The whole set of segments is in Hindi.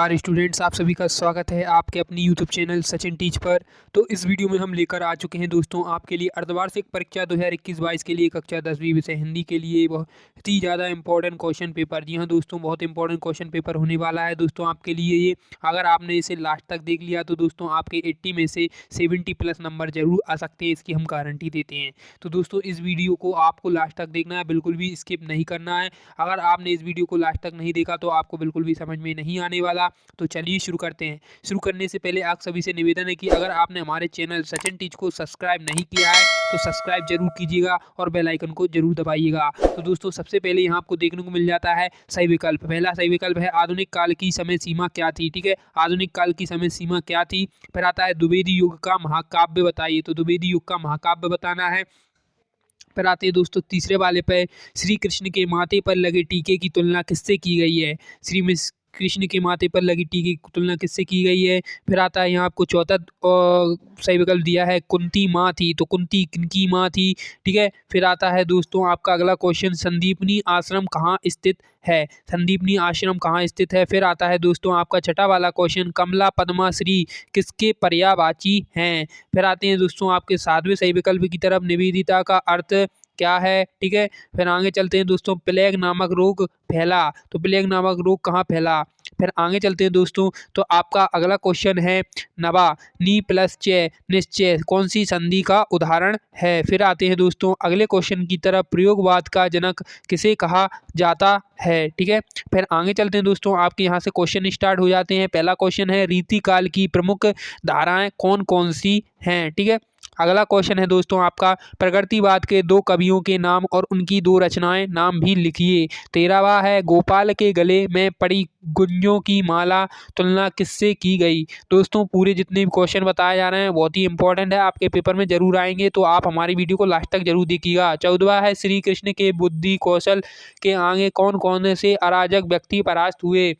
नमस्कार स्टूडेंट्स, आप सभी का स्वागत है आपके अपनी यूट्यूब चैनल सचिन टीच पर। तो इस वीडियो में हम लेकर आ चुके हैं दोस्तों आपके लिए अर्धवार्षिक परीक्षा 2021-22 के लिए कक्षा 10वीं विषय हिंदी के लिए बहुत ही ज़्यादा इंपॉर्टेंट क्वेश्चन पेपर। जी हाँ दोस्तों, बहुत इंपॉर्टेंट क्वेश्चन पेपर होने वाला है दोस्तों आपके लिए ये। अगर आपने इसे लास्ट तक देख लिया तो दोस्तों आपके 80 में से 70+ नंबर जरूर आ सकते हैं, इसकी हम गारंटी देते हैं। तो दोस्तों इस वीडियो को आपको लास्ट तक देखना है, बिल्कुल भी स्किप नहीं करना है। अगर आपने इस वीडियो को लास्ट तक नहीं देखा तो आपको बिल्कुल भी समझ में नहीं आने वाला। तो चलिए शुरू करते हैं। शुरू करने से पहले आप सभी से निवेदन है कि अगर आपने हमारे चैनल सचिन टीच को सब्सक्राइब नहीं किया है तो सब्सक्राइब जरूर कीजिएगा और बेल आइकन को जरूर दबाइएगा। तो दोस्तों सबसे पहले यहाँ आपको देखने को मिल जाता है सही विकल्प। पहला सही विकल्प है आधुनिक काल की समय सीमा क्या थी। ठीक है, आधुनिक काल की समय सीमा क्या थी। फिर आता है द्विवेदी युग का महाकाव्य बताइए, तो द्विवेदी युग का महाकाव्य बताना है। फिर आते हैं दोस्तों तीसरे वाले पे, श्री कृष्ण के माथे पर लगे टीके की तुलना किससे की गई है। कृष्ण के माथे पर लगी टीके की तुलना किससे की गई है। फिर आता है यहाँ आपको चौथा सही विकल्प दिया है कुंती माँ थी, तो कुंती किनकी माँ थी। ठीक है, फिर आता है दोस्तों आपका अगला क्वेश्चन, संदीपनी आश्रम कहाँ स्थित है। संदीपनी आश्रम कहाँ स्थित है। फिर आता है दोस्तों आपका छठा वाला क्वेश्चन, कमला पद्मा श्री किसके पर्यायवाची हैं। फिर आते हैं दोस्तों आपके सातवें सही विकल्प की तरफ, निवेदिता का अर्थ क्या है। ठीक है, फिर आगे चलते हैं दोस्तों, प्लेग नामक रोग फैला, तो प्लेग नामक रोग कहाँ फैला। फिर आगे चलते हैं दोस्तों, तो आपका अगला क्वेश्चन है नवा नी प्लस चे निश्चय कौन सी संधि का उदाहरण है। फिर आते हैं दोस्तों अगले क्वेश्चन की तरफ, प्रयोगवाद का जनक किसे कहा जाता है। ठीक है, फिर आगे चलते हैं दोस्तों, आपके यहाँ से क्वेश्चन स्टार्ट हो जाते हैं। पहला क्वेश्चन है रीतिकाल की प्रमुख धाराएं कौन कौन सी हैं। ठीक है, अगला क्वेश्चन है दोस्तों आपका, प्रगतिवाद के दो कवियों के नाम और उनकी दो रचनाएं नाम भी लिखिए। 13वां है गोपाल के गले में पड़ी गुंजों की माला तुलना किससे की गई। दोस्तों पूरे जितने भी क्वेश्चन बताए जा रहे हैं बहुत ही इंपॉर्टेंट है, आपके पेपर में जरूर आएंगे, तो आप हमारी वीडियो को लास्ट तक जरूर देखिएगा। 14वां है श्री कृष्ण के बुद्धि कौशल के आगे कौन कौन से अराजक व्यक्ति परास्त हुए।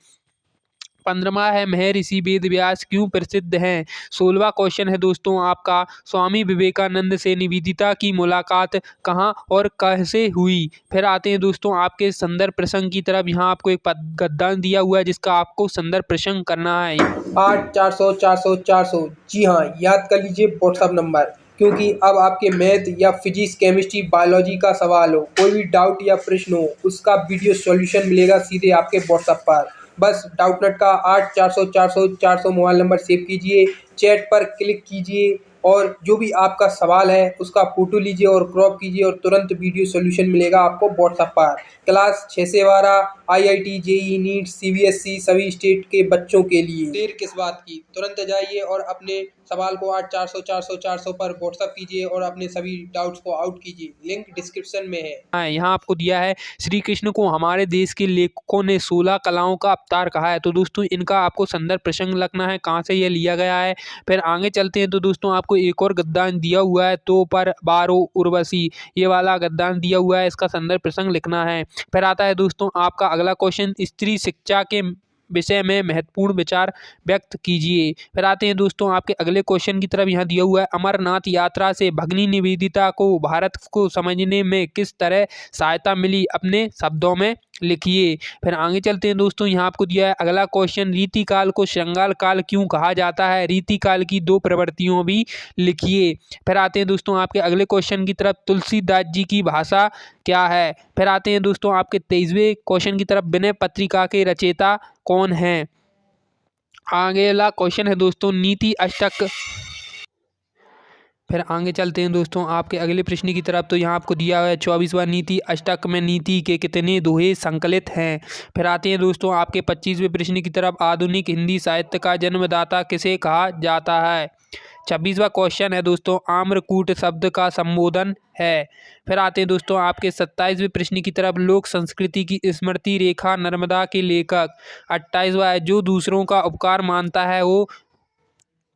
15वां है महर्षि वेद व्यास क्यों प्रसिद्ध हैं। 16वां क्वेश्चन है दोस्तों आपका, स्वामी विवेकानंद से निवेदिता की मुलाकात कहाँ और कैसे हुई। फिर आते हैं दोस्तों आपके संदर्भ प्रसंग की तरफ। यहाँ आपको एक गद्दान दिया हुआ है जिसका आपको संदर्भ प्रसंग करना है। 8 400 400 400। जी हाँ, याद कर लीजिए व्हाट्सअप नंबर, क्योंकि अब आपके मैथ या फिजिक्स केमिस्ट्री बायोलॉजी का सवाल हो, कोई भी डाउट या प्रश्न हो, उसका वीडियो सॉल्यूशन मिलेगा सीधे आपके व्हाट्सअप पर। बस डाउटनेट का 8 400 400 400 मोबाइल नंबर सेव कीजिए, चैट पर क्लिक कीजिए और जो भी आपका सवाल है उसका फोटो लीजिए और क्रॉप कीजिए और तुरंत वीडियो सॉल्यूशन मिलेगा आपको व्हाट्सएप पर। क्लास 6 से 12 आईआईटी जेईई नीट सीबीएसई सभी स्टेट के बच्चों के लिए। देर किस बात की, तुरंत जाइए और अपने सवाल को 8 400 400 400 पर व्हाट्सएप कीजिए और अपने सभी डाउट्स को आउट कीजिए, लिंक डिस्क्रिप्शन में है। यहाँ आपको दिया है श्री कृष्ण को हमारे देश के लेखकों ने 16 कलाओं का अवतार कहा है, तो दोस्तों इनका आपको संदर्भ प्रसंग लगना है कहाँ से यह लिया गया है। फिर आगे चलते हैं तो दोस्तों आपको एक और गद्दान दिया हुआ है, तो पर बारो उर्वशी, ये वाला गद्दान दिया हुआ है, इसका संदर्भ प्रसंग लिखना है। फिर आता है दोस्तों आपका अगला क्वेश्चन, स्त्री शिक्षा के विषय में महत्वपूर्ण विचार व्यक्त कीजिए। फिर आते हैं दोस्तों आपके अगले क्वेश्चन की तरफ। यहाँ दिया हुआ है अमरनाथ यात्रा से भगिनी निवेदिता को भारत को समझने में किस तरह सहायता मिली, अपने शब्दों में लिखिए। फिर आगे चलते हैं दोस्तों, यहाँ आपको दिया है अगला क्वेश्चन, रीतिकाल को श्रृंगार काल क्यों कहा जाता है, रीतिकाल की दो प्रवृत्तियों भी लिखिए। फिर आते हैं दोस्तों आपके अगले क्वेश्चन की तरफ, तुलसीदास जी की भाषा क्या है। फिर आते हैं दोस्तों आपके 23वें क्वेश्चन की तरफ, विनय पत्रिका के रचयिता कौन है। अगला क्वेश्चन है दोस्तों नीति अष्टक। फिर आगे चलते हैं दोस्तों आपके अगले प्रश्न की तरफ, तो यहाँ आपको दिया हुआ है 24वां नीति अष्टक में नीति के कितने दोहे संकलित हैं। फिर आते हैं दोस्तों आपके 25वें प्रश्न की तरफ, आधुनिक हिंदी साहित्य का जन्मदाता किसे कहा जाता है। 26वां क्वेश्चन है दोस्तों, आम्रकूट शब्द का संबोधन है। फिर आते हैं दोस्तों आपके 27वें प्रश्न की तरफ, लोक संस्कृति की स्मृति रेखा नर्मदा के लेखक। 28वां है, जो दूसरों का उपकार मानता है वो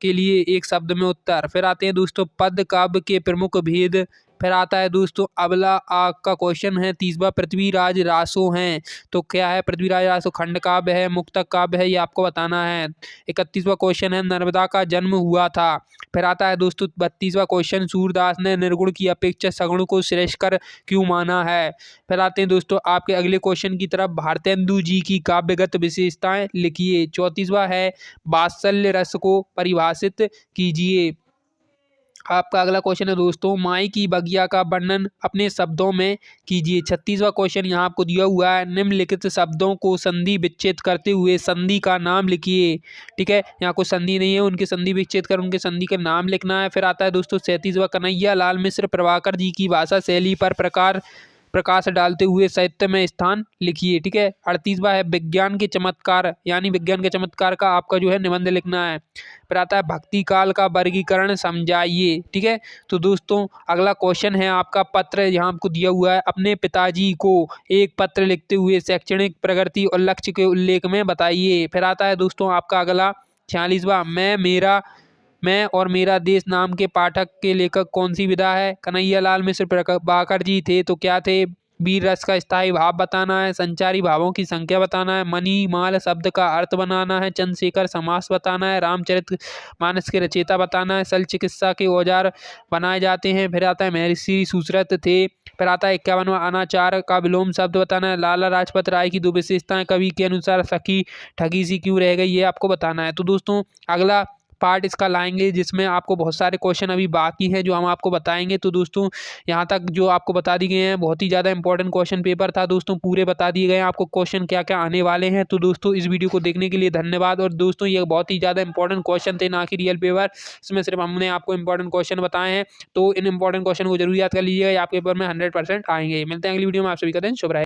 के लिए एक शब्द में उत्तर। फिर आते हैं दोस्तों पद काव्य के प्रमुख भेद फिर आता है दोस्तों अबला आग का क्वेश्चन है 30वां पृथ्वीराज रासो हैं, तो क्या है पृथ्वीराज रासो? खंड काव्य है, मुक्तक काव्य है, ये आपको बताना है। 31वां क्वेश्चन है नर्मदा का जन्म हुआ था। फिर आता है दोस्तों 32वां क्वेश्चन सूरदास ने निर्गुण की अपेक्षा सगुण को श्रेष्ठकर क्यों माना है। फिर आते हैं दोस्तों आपके अगले क्वेश्चन की तरफ, भारतेंदु जी की काव्यगत विशेषताएं लिखिए। 34वां है वात्सल्य रस को परिभाषित कीजिए। आपका अगला क्वेश्चन है दोस्तों माई की बगिया का वर्णन अपने शब्दों में कीजिए। 36वां क्वेश्चन यहाँ आपको दिया हुआ है निम्नलिखित शब्दों को संधि विच्छेद करते हुए संधि का नाम लिखिए। ठीक है, यहाँ कोई संधि नहीं है, उनके संधि विच्छेद कर उनके संधि का नाम लिखना है। फिर आता है दोस्तों 37वां कन्हैया लाल मिश्र प्रभाकर जी की भाषा शैली पर प्रकाश डालते हुए साहित्य में स्थान लिखिए। ठीक है, 38वां है विज्ञान के चमत्कार, यानी विज्ञान के चमत्कार का आपका जो है निबंध लिखना है। फिर आता है भक्ति काल का वर्गीकरण समझाइए। ठीक है, तो दोस्तों अगला क्वेश्चन है आपका पत्र, यहाँ आपको दिया हुआ है अपने पिताजी को एक पत्र लिखते हुए शैक्षणिक प्रगति और लक्ष्य के उल्लेख में बताइए। फिर आता है दोस्तों आपका अगला 46वां मैं और मेरा देश नाम के पाठक के लेखक कौन सी विधा है? कन्हैया लाल मिश्र प्रभाकर जी थे, तो क्या थे? वीर रस का स्थायी भाव बताना है, संचारी भावों की संख्या बताना है, मनी माल शब्द का अर्थ बनाना है, चंद्रशेखर समास बताना है, रामचरित मानस के रचयिता बताना है, शल्य चिकित्सा के औजार बनाए जाते हैं। फिर आता है महर्षि सुश्रुत थे। फिर आता है 51वां अनाचार का विलोम शब्द बताना है, लाला लाजपत राय की दो विशेषताएं कवि के अनुसार सखी ठगी सी क्यों रह गई, ये आपको बताना है। तो दोस्तों अगला पार्ट इसका लाएंगे जिसमें आपको बहुत सारे क्वेश्चन अभी बाकी हैं जो हम आपको बताएंगे। तो दोस्तों यहाँ तक जो आपको बता दिए गए हैं, बहुत ही ज़्यादा इंपॉर्टेंट क्वेश्चन पेपर था दोस्तों, पूरे बता दिए गए हैं आपको क्वेश्चन क्या क्या आने वाले हैं। तो दोस्तों इस वीडियो को देखने के लिए धन्यवाद। और दोस्तों ये बहुत ही ज़्यादा इंपॉर्टेंट क्वेश्चन थे, ना कि रियल पेपर, इसमें सिर्फ हमने आपको इंपॉर्टेंट क्वेश्चन बताए हैं। तो इन इंपॉर्टेंट क्वेश्चन को जरूर याद कर लीजिएगा, आपके पेपर में 100% आएंगे। मिलते हैं अगली वीडियो में, आप सभी का दिन शुभ रहे।